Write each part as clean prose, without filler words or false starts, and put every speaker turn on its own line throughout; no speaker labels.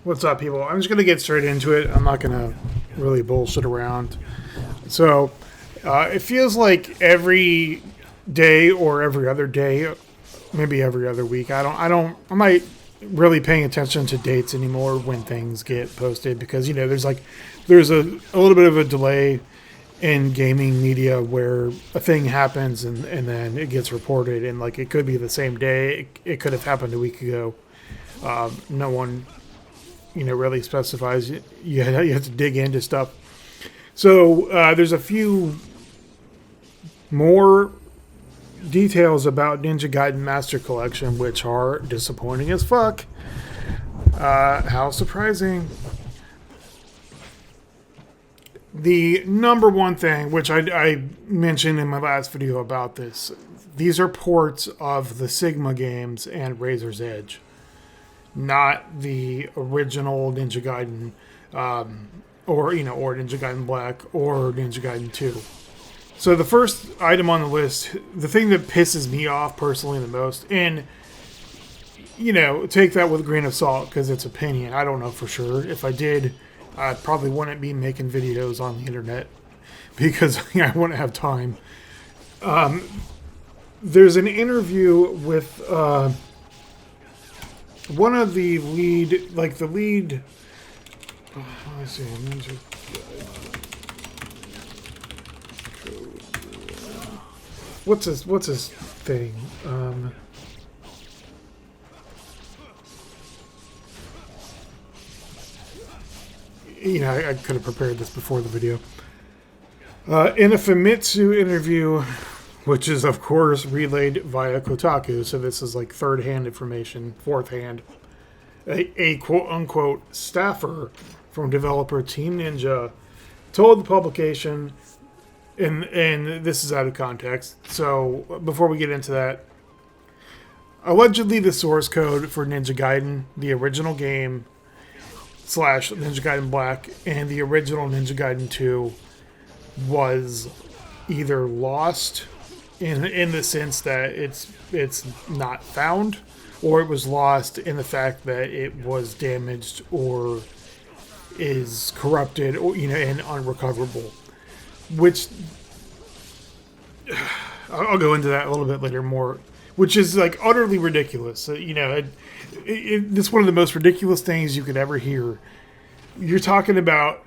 What's up, people? I'm just going to get straight into it. I'm not going to really bullshit around. So, it feels like every day or every other day, maybe every other week. I'm not really paying attention to dates anymore when things get posted because, there's a little bit of a delay in gaming media where a thing happens and then it gets reported and like it could be the same day. It could have happened a week ago. No one really specifies. You have to dig into stuff. So there's a few more details about Ninja Gaiden Master Collection, which are disappointing as fuck. How surprising. The number one thing, which I mentioned in my last video about this, these are ports of the Sigma games and Razor's Edge. Not the original Ninja Gaiden, or Ninja Gaiden Black, or Ninja Gaiden 2. So the first item on the list, the thing that pisses me off personally the most, and, take that with a grain of salt, because it's opinion. I don't know for sure. If I did, I probably wouldn't be making videos on the internet, because I wouldn't have time. There's an interview with... one of the lead, let's see, Ninja Gaiden. What's his thing? I could have prepared this before the video. In a Famitsu interview, which is, of course, relayed via Kotaku, so this is like third-hand information, fourth-hand. A quote-unquote staffer from developer Team Ninja told the publication, and this is out of context, so before we get into that, allegedly the source code for Ninja Gaiden, the original game, / Ninja Gaiden Black, and the original Ninja Gaiden 2 was either lost in the sense that it's not found, or it was lost in the fact that it was damaged or is corrupted or and unrecoverable. Which I'll go into that a little bit later more. Which is like utterly ridiculous. It's one of the most ridiculous things you could ever hear. You're talking about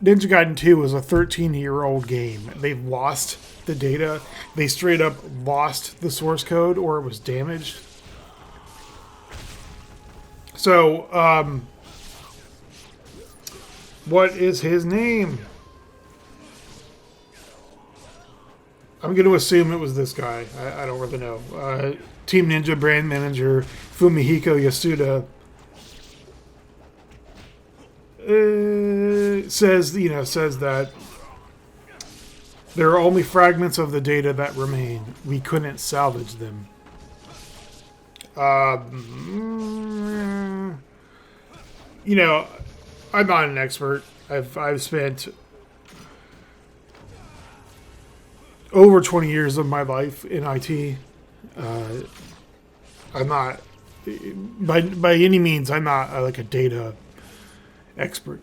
Ninja Gaiden 2 is a 13-year-old game. They've lost the data. They straight up lost the source code, or it was damaged. So, what is his name? I'm going to assume it was this guy. I don't really know. Team Ninja brand manager Fumihiko Yasuda says that there are only fragments of the data that remain. We couldn't salvage them. I'm not an expert. I've spent over 20 years of my life in IT. I'm not, by any means, I'm not like a data expert.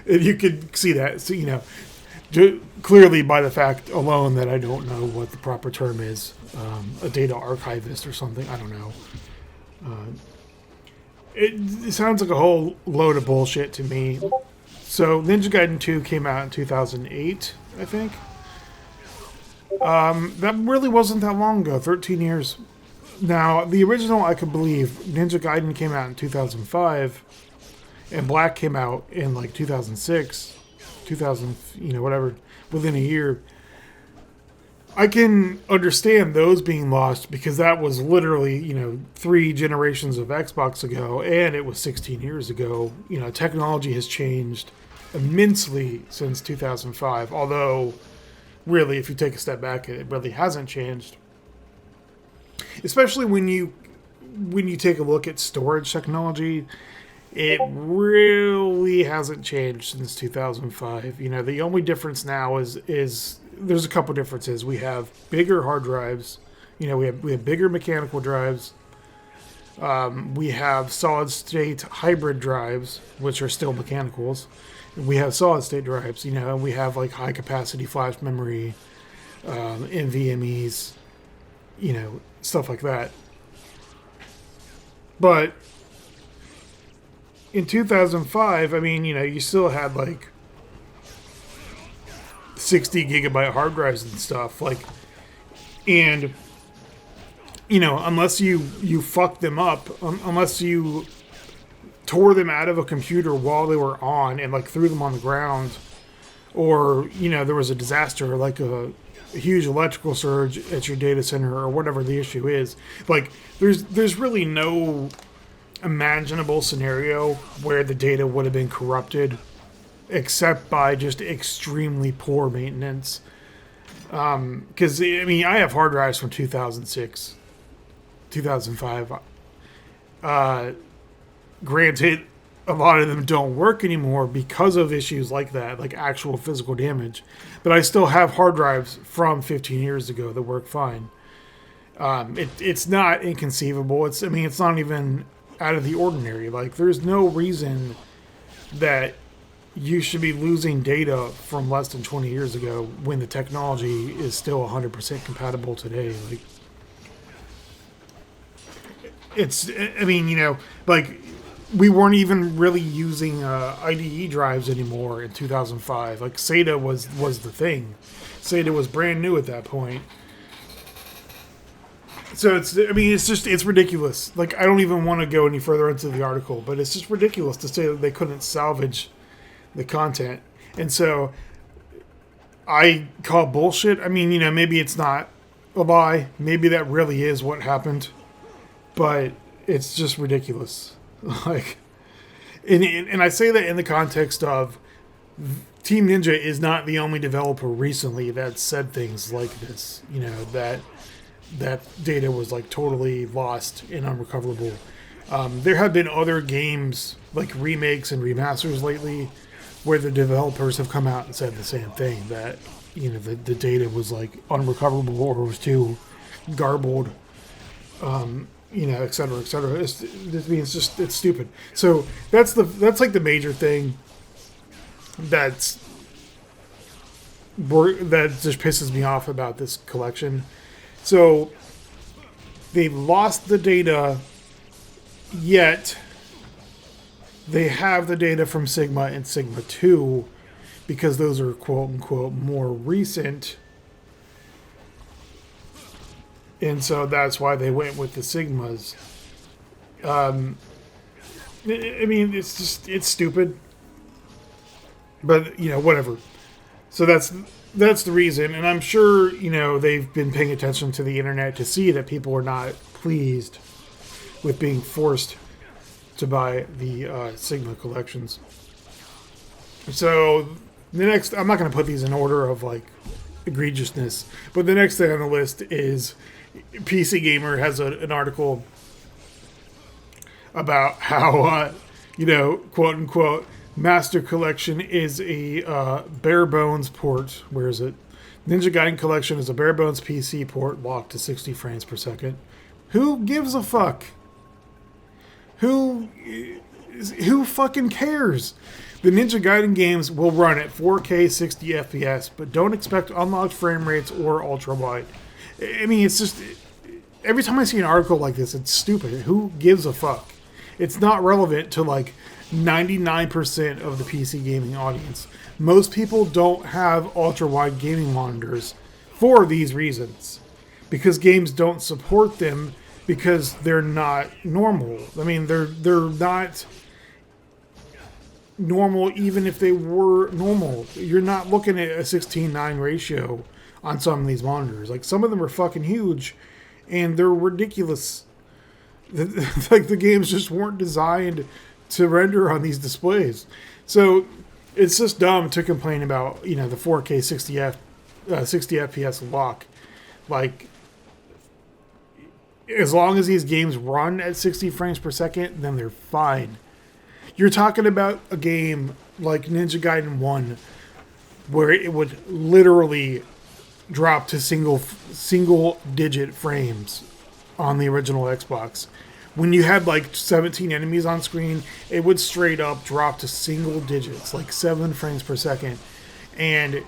You could see that. So, clearly by the fact alone that I don't know what the proper term is. A data archivist or something. I don't know. It sounds like a whole load of bullshit to me. So Ninja Gaiden 2 came out in 2008, I think. That really wasn't that long ago, 13 years. Now, the original, I could believe, Ninja Gaiden came out in 2005, and Black came out in like 2006, 2000, whatever, within a year. I can understand those being lost because that was literally, 3 generations of Xbox ago, and it was 16 years ago. Technology has changed immensely since 2005, although really, if you take a step back, it really hasn't changed. Especially when you take a look at storage technology, it really hasn't changed since 2005. The only difference now is there's a couple differences. We have bigger hard drives. We have bigger mechanical drives. We have solid-state hybrid drives, which are still mechanicals. We have solid-state drives, and we have like high-capacity flash memory, NVMEs, stuff like that. But in 2005, I mean, you still had like 60 gigabyte hard drives and stuff, and unless you fucked them up, unless you tore them out of a computer while they were on and like threw them on the ground, or there was a disaster like a huge electrical surge at your data center or whatever the issue is, like there's really no imaginable scenario where the data would have been corrupted except by just extremely poor maintenance. Because I have hard drives from 2006, 2005. Granted, a lot of them don't work anymore because of issues like that, like actual physical damage. But I still have hard drives from 15 years ago that work fine. It's not inconceivable. It's not even out of the ordinary. Like, there's no reason that you should be losing data from less than 20 years ago when the technology is still 100% compatible today. Like, we weren't even really using IDE drives anymore in 2005. Like, SATA was the thing. SATA was brand new at that point. So it's ridiculous. Like, I don't even want to go any further into the article, but it's just ridiculous to say that they couldn't salvage the content. And so I call bullshit. Maybe it's not a lie. Maybe that really is what happened, but it's just ridiculous. Like, and I say that in the context of Team Ninja is not the only developer recently that said things like this. That data was like totally lost and unrecoverable. There have been other games like remakes and remasters lately where the developers have come out and said the same thing, that the data was like unrecoverable or was too garbled, et cetera, et cetera. It's stupid. So that's like the major thing that just pisses me off about this collection. So they lost the data, yet they have the data from Sigma and Sigma 2 because those are quote-unquote more recent. And so that's why they went with the Sigmas. It's stupid. But, whatever. So that's the reason. And I'm sure, they've been paying attention to the internet to see that people are not pleased with being forced to buy the Sigma collections. So the next, I'm not going to put these in order of like egregiousness, but the next thing on the list is PC Gamer has an article about how, quote unquote, Master Collection is a bare bones port. Where is it? Ninja Gaiden Collection is a bare bones PC port locked to 60 frames per second. Who gives a fuck? Who fucking cares? The Ninja Gaiden games will run at 4K 60 FPS, but don't expect unlocked frame rates or ultra wide. It's just, every time I see an article like this, it's stupid. Who gives a fuck? It's not relevant to like 99% of the PC gaming audience. Most people don't have ultra wide gaming monitors for these reasons, because games don't support them, because they're not normal. They're not normal even if they were normal. You're not looking at a 16:9 ratio on some of these monitors. Like, some of them are fucking huge and they're ridiculous. Like, the games just weren't designed to render on these displays. So it's just dumb to complain about, the 4K 60 FPS lock. Like, as long as these games run at 60 frames per second, then they're fine. You're talking about a game like Ninja Gaiden 1, where it would literally drop to single digit frames on the original Xbox. when you had like 17 enemies on screen, it would straight up drop to single digits, like 7 frames per second. And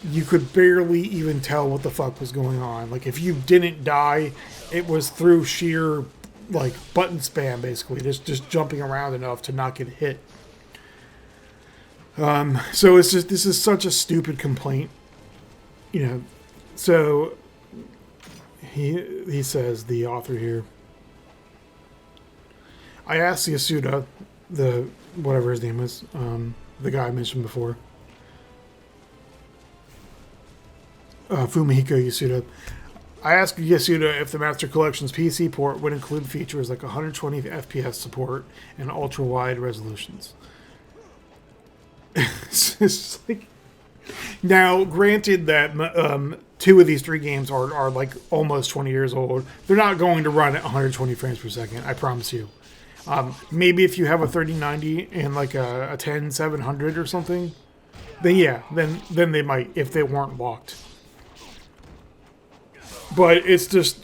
you could barely even tell what the fuck was going on. Like, if you didn't die, it was through sheer, like, button spam, basically. Just jumping around enough to not get hit. So it's just, this is such a stupid complaint. You know, so he says, the author here, I asked Yasuda, the, whatever his name is, the guy I mentioned before, Fumihiko Yasuda. I asked Yasuda if the Master Collection's PC port would include features like 120 FPS support and ultra-wide resolutions. It's just like, now, granted that 2 of these 3 games are like almost 20 years old, they're not going to run at 120 frames per second, I promise you. Maybe if you have a 3090 and like a 10700 or something, then yeah, then they might, if they weren't locked. But it's just,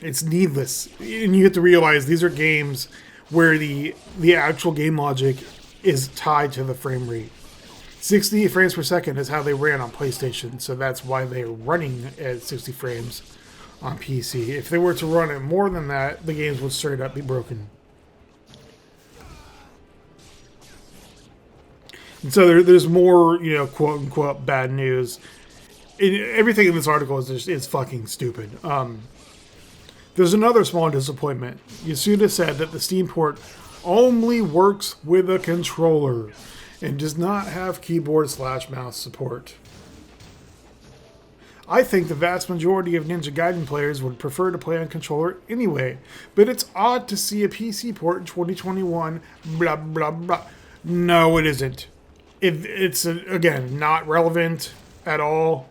it's needless. And you have to realize these are games where the actual game logic is tied to the frame rate. 60 frames per second is how they ran on PlayStation, so that's why they're running at 60 frames on PC. If they were to run it more than that, the games would straight up be broken. And so there's more, you know, quote unquote bad news. Everything in this article is fucking stupid. There's another small disappointment. Yasuda said that the Steam port only works with a controller and does not have keyboard/mouse support. I think the vast majority of Ninja Gaiden players would prefer to play on controller anyway, but it's odd to see a PC port in 2021, blah blah blah. No, it isn't. It's again, not relevant at all.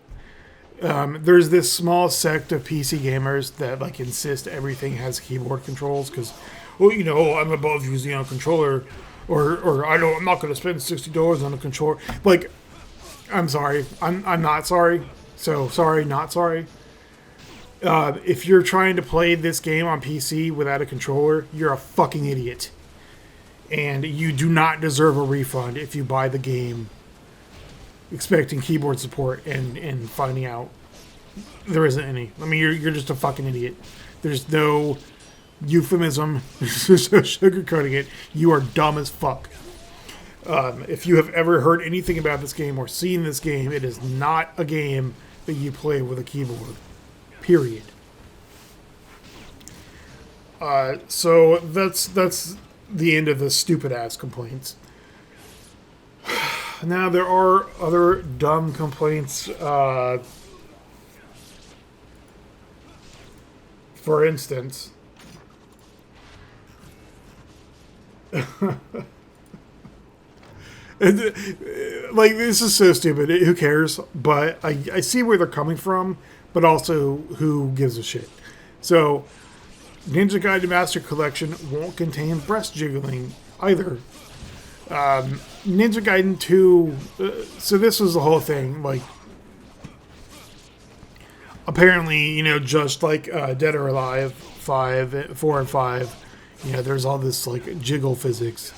There's this small sect of PC gamers that like insist everything has keyboard controls because, well, you know, I'm above using a controller, or I'm not going to spend $60 on a controller. Like, I'm sorry, I'm not sorry. So sorry, not sorry. If you're trying to play this game on PC without a controller, you're a fucking idiot, and you do not deserve a refund if you buy the game expecting keyboard support and finding out there isn't any. I mean, you're just a fucking idiot. There's no euphemism. There's no sugarcoating it. You are dumb as fuck. If you have ever heard anything about this game or seen this game, it is not a game that you play with a keyboard. Period. So that's the end of the stupid ass complaints. Now, there are other dumb complaints. For instance, like, this is so stupid. Who cares? But I see where they're coming from, but also who gives a shit. So, Ninja Gaiden Master Collection won't contain breast jiggling either. Ninja Gaiden 2, so this was the whole thing, like, apparently, you know, just like Dead or Alive 4 and 5, you know, there's all this, like, jiggle physics.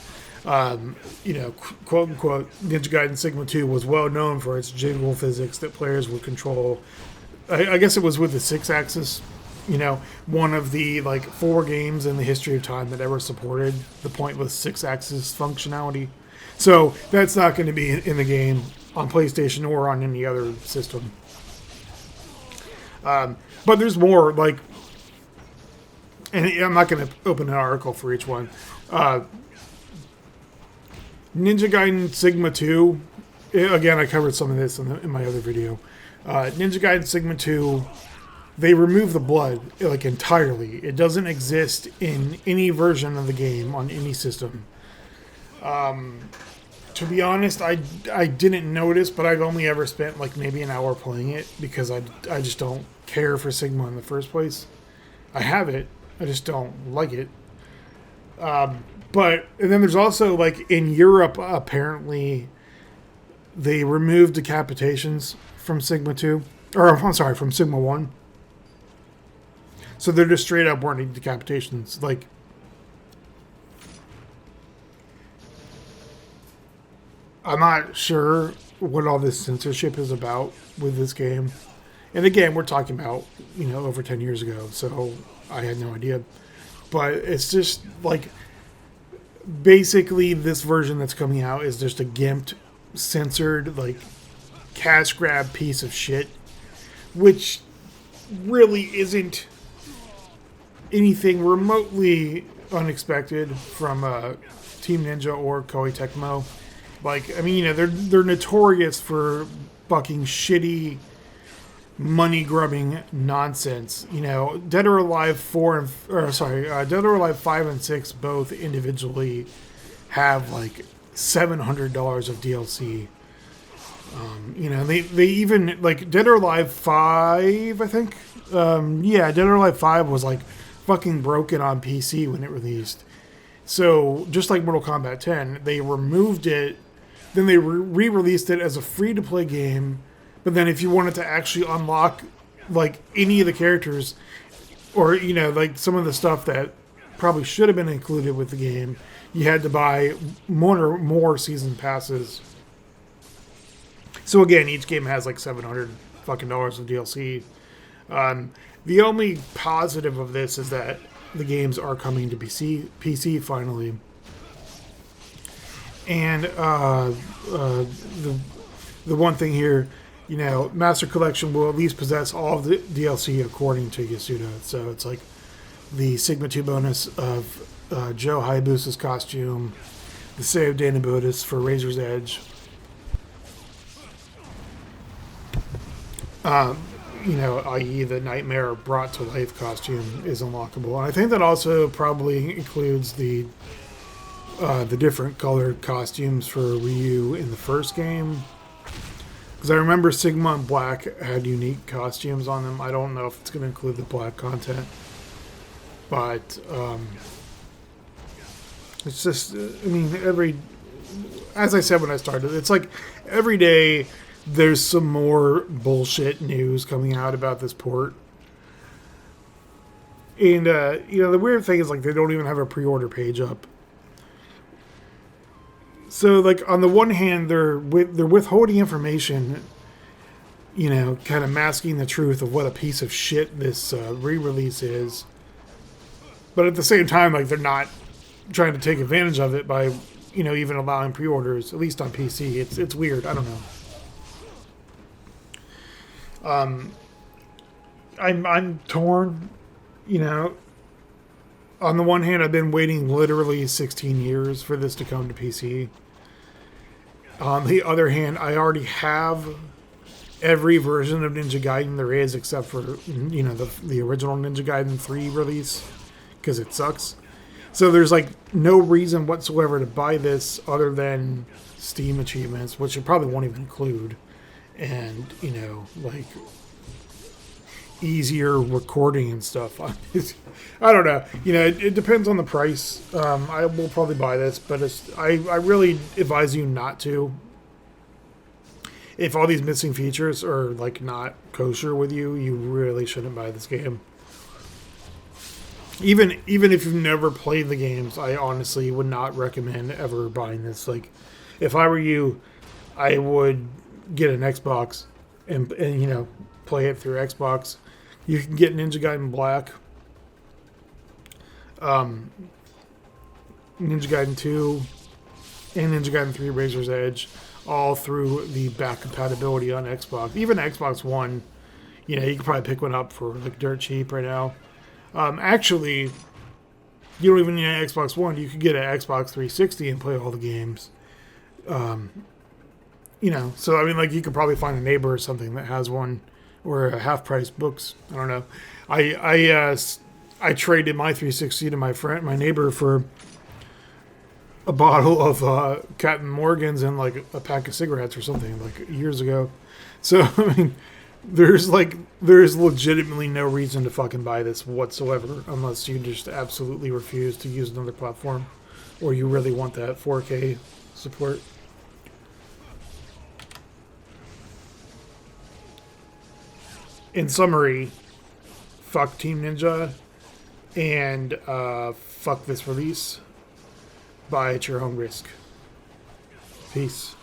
You know, quote unquote, Ninja Gaiden Sigma 2 was well known for its jiggle physics that players would control. I guess it was with the 6-axis. You know, one of the, like, 4 games in the history of time that ever supported the pointless 6-axis functionality. So that's not going to be in the game on PlayStation or on any other system. But there's more, like, and I'm not going to open an article for each one. Ninja Gaiden Sigma 2, again, I covered some of this in my other video. Ninja Gaiden Sigma 2, they remove the blood, like, entirely. It doesn't exist in any version of the game on any system. To be honest, I didn't notice, but I've only ever spent, like, maybe an hour playing it because I just don't care for Sigma in the first place. I have it, I just don't like it. But, and then there's also, like, in Europe, apparently, they removed decapitations from Sigma 2. Or, I'm sorry, from Sigma 1. So they're just straight up warning decapitations. Like, I'm not sure what all this censorship is about with this game. And again, we're talking about, over 10 years ago, so I had no idea. But it's just like, basically this version that's coming out is just a gimped, censored, like, cash grab piece of shit, which really isn't anything remotely unexpected from Team Ninja or Koei Tecmo. Like, I mean, they're notorious for fucking shitty, money-grubbing nonsense. Dead or Alive 5 and 6 both individually have like $700 of DLC. They even, like, Dead or Alive 5, I think. Dead or Alive 5 was like fucking broken on PC when it released. So just like Mortal Kombat 10, they removed it. Then they re-released it as a free-to-play game. But then if you wanted to actually unlock, like, any of the characters, or, like, some of the stuff that probably should have been included with the game, you had to buy more season passes. So again, each game has like $700 fucking dollars of DLC. The only positive of this is that the games are coming to PC finally. And the one thing here, Master Collection will at least possess all of the DLC according to Yasuda. So it's like the Sigma 2 bonus of Joe Hayabusa's costume, the save Dana Bodis for Razor's Edge. I.e. the Nightmare Brought to Life costume is unlockable. And I think that also probably includes the different colored costumes for Ryu in the first game. Because I remember Sigma and Black had unique costumes on them. I don't know if it's going to include the Black content. But it's just, as I said when I started, it's like every day there's some more bullshit news coming out about this port. And, the weird thing is, like, they don't even have a pre-order page up. So, like, on the one hand, they're withholding information, kind of masking the truth of what a piece of shit this re-release is. But at the same time, like, they're not trying to take advantage of it by, even allowing pre-orders, at least on PC. It's weird. I don't know. I'm torn, On the one hand, I've been waiting literally 16 years for this to come to PC. On the other hand, I already have every version of Ninja Gaiden there is, except for, the original Ninja Gaiden 3 release, because it sucks. So there's, like, no reason whatsoever to buy this other than Steam achievements, which it probably won't even include. And, like, easier recording and stuff. I don't know. It depends on the price. I will probably buy this, but I really advise you not to. If all these missing features are, like, not kosher with you, you really shouldn't buy this game. Even if you've never played the games, I honestly would not recommend ever buying this. Like, if I were you, I would get an Xbox and play it through Xbox. You can get Ninja Gaiden Black, Ninja Gaiden 2, and Ninja Gaiden 3 Razor's Edge, all through the back compatibility on Xbox. Even Xbox One, you could probably pick one up for like dirt cheap right now. Actually, you don't even need an Xbox One. You could get an Xbox 360 and play all the games. So like you could probably find a neighbor or something that has one, or half-price books. I don't know. I traded my 360 to my neighbor for a bottle of Captain Morgan's and like a pack of cigarettes or something like years ago. So there's legitimately no reason to fucking buy this whatsoever, unless you just absolutely refuse to use another platform, or you really want that 4K support. In summary, fuck Team Ninja, and fuck this release. Buy at your own risk. Peace.